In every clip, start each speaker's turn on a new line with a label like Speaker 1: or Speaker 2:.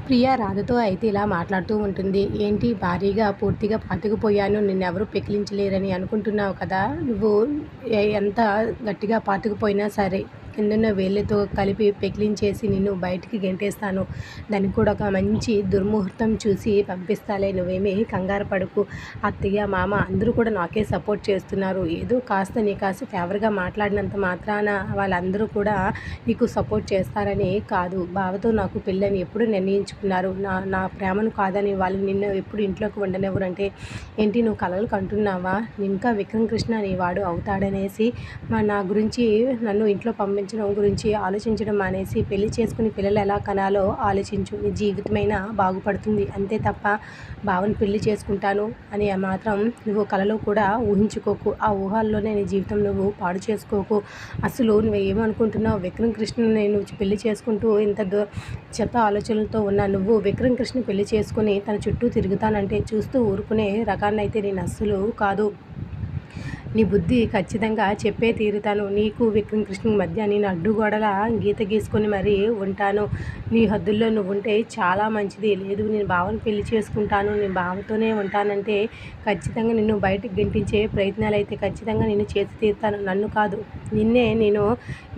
Speaker 1: ప్రియ రాధతో అయితే ఇలా మాట్లాడుతూ ఉంటుంది. ఏంటి భారీగా పూర్తిగా పాతుకుపోయాను, నిన్నెవరూ పెకిలించలేరని అనుకుంటున్నావు కదా! నువ్వు ఎంత గట్టిగా పాతుకుపోయినా సరే కిందున్న వేళ్ళతో కలిపి పెకిలించేసి నిన్ను బయటికి గెంటేస్తాను. దానికి కూడా ఒక మంచి దుర్ముహూర్తం చూసి పంపిస్తాలే, నువ్వేమీ కంగారు పడకు. అత్తయ్య, మామ అందరూ కూడా నాకే సపోర్ట్ చేస్తున్నారు. ఏదో కాస్త నీ కాస్త ఫేవర్‌గా మాట్లాడినంత మాత్రాన వాళ్ళందరూ కూడా నీకు సపోర్ట్ చేస్తారని కాదు. బావతో నాకు పెళ్ళని ఎప్పుడు నిర్ణయించుకున్నారు. నా నా ప్రేమను కాదని వాళ్ళు నిన్ను ఎప్పుడు ఇంట్లోకి ఉండనివ్వరంటే ఏంటి నువ్వు కలలు కంటున్నావా? ఇంకా విక్రమ్ కృష్ణ నీ వాడు అవుతాడనేసి నా గురించి నన్ను ఇంట్లో పంపించడం గురించి ఆలోచించడం మానేసి పెళ్లి చేసుకుని పిల్లలు ఎలా కనాలో ఆలోచించు. నీ జీవితమైనా బాగుపడుతుంది. అంతే తప్ప బావని పెళ్లి చేసుకుంటాను అని మాత్రం నువ్వు కలలో కూడా ఊహించుకోకు. ఆ ఊహల్లోనే నీ జీవితం నువ్వు పాడు చేసుకోకు. అసలు నువ్వు ఏమనుకుంటున్నావు? విక్రమ్ కృష్ణని నేను పెళ్లి చేసుకుంటూ ఇంత చెత్త ఆలోచనలతో ఉన్న నువ్వు విక్రమ్ కృష్ణ పెళ్లి చేసుకుని తన చుట్టూ తిరుగుతానంటే చూస్తూ ఊరుకునే రకాన్నైతే నేను అస్సలు కాదు. నీ బుద్ధి ఖచ్చితంగా చెప్పే తీరుతాను. నీకు విక్రమ్ కృష్ణకి మధ్య నేను అడ్డుగోడలా గీత గీసుకొని మరీ ఉంటాను. నీ హద్దుల్లో నువ్వు ఉంటే చాలా మంచిది. లేదు నేను బావని పెళ్లి చేసుకుంటాను, నేను బావతోనే ఉంటానంటే ఖచ్చితంగా నిన్ను బయటకు గెంటించే ప్రయత్నాలు అయితే ఖచ్చితంగా నేను చేసి తీరుతాను. నన్ను కాదు, నిన్నే నేను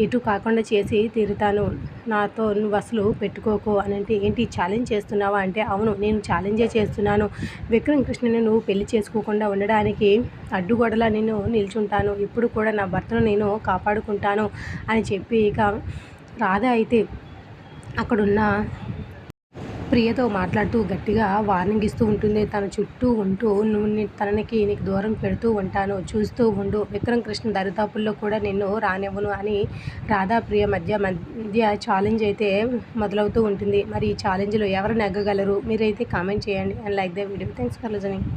Speaker 1: ఇటు కాకుండా చేసి తీరుతాను. నాతో నువ్వు అసలు పెట్టుకోకు అని అంటే ఏంటి ఛాలెంజ్ చేస్తున్నావా అంటే అవును, నేను ఛాలెంజే చేస్తున్నాను. విక్రమ్ కృష్ణని నువ్వు పెళ్లి చేసుకోకుండా ఉండడానికి అడ్డుగోడలా నేను నిల్చుంటాను. ఇప్పుడు కూడా నా భర్తను నేను కాపాడుకుంటాను అని చెప్పి ఇక రాధ అయితే అక్కడున్న ప్రియతో మాట్లాడుతూ గట్టిగా వార్నింగ్ ఇస్తూ ఉంటుంది. తన చుట్టూ ఉంటూ నువ్వు నీకు దూరం పెడుతూ ఉంటాను, చూస్తూ ఉండు. విక్రమ్ కృష్ణ దరిదాపుల్లో కూడా నిన్ను రానివ్వను అని రాధా ప్రియ మధ్య ఛాలెంజ్ అయితే మొదలవుతూ ఉంటుంది. మరి ఈ ఛాలెంజ్లో ఎవరు నెగ్గగలరు? మీరైతే కామెంట్ చేయండి and like the video. Thanks for listening.